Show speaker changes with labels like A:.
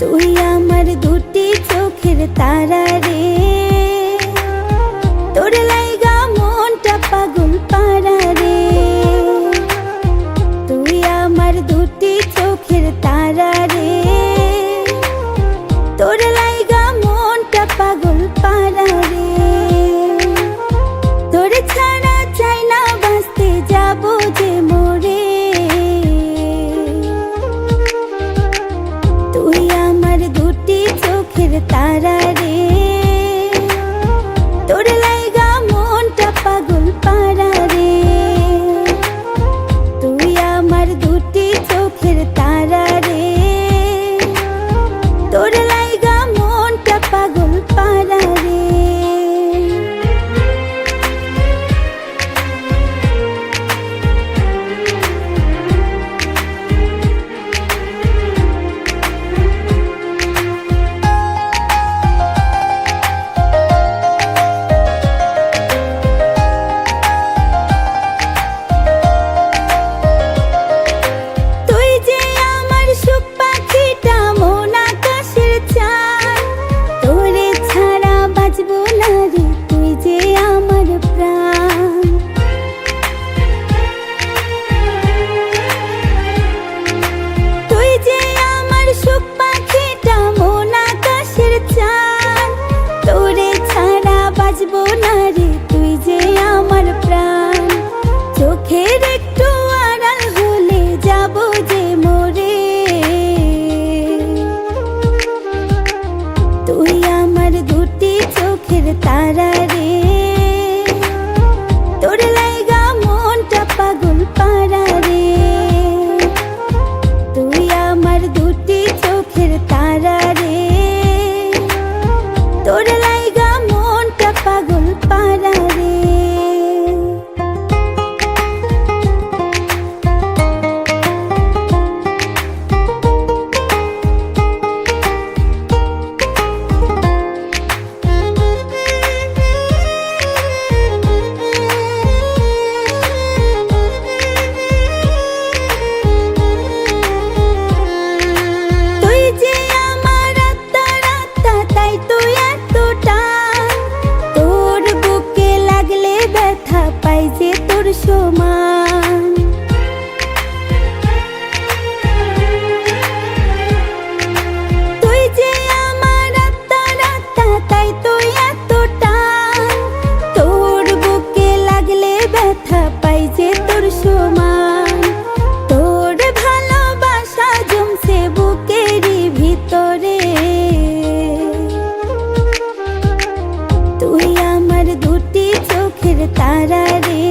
A: তুই আমার দুটি চোখের তারা রে, তোর লাইগা মনটা পাগল পারা রে। তুই আমার দুটি চোখের তারা রে, তোর লাইগা মনটা পাগল পারা রে। তোর ছাড়া চাই না বাঁচতে যাবো যে মরে। তুই আমার দুটি চোখের তারা রে, তোর লাইগা মনটা পাগল পারা রে। তুই আমার দুটি চোখের তারা রে, তোর লাইগা মনটা পাগল পারা রে। চোখের একটু আড়াল হলে যাবো যে মরে। তুই আমার দুটি চোখের তারা রে, তোর লাইগা মনটা পাগল পারা রে। তুই আমার দুটি চোখের তারা রে, তোর লাইগা মনটা পাগল পারা রে। সমান তুই যে আমার আত্মা, তাই তুই এতটা। তোর বুকে লাগলে ব্যথা পাই যে তোর সমান। তোর ভালোবাসা জমছে বুকেরই ভিতরে। তুই আমার দুটি চোখের তারা রে,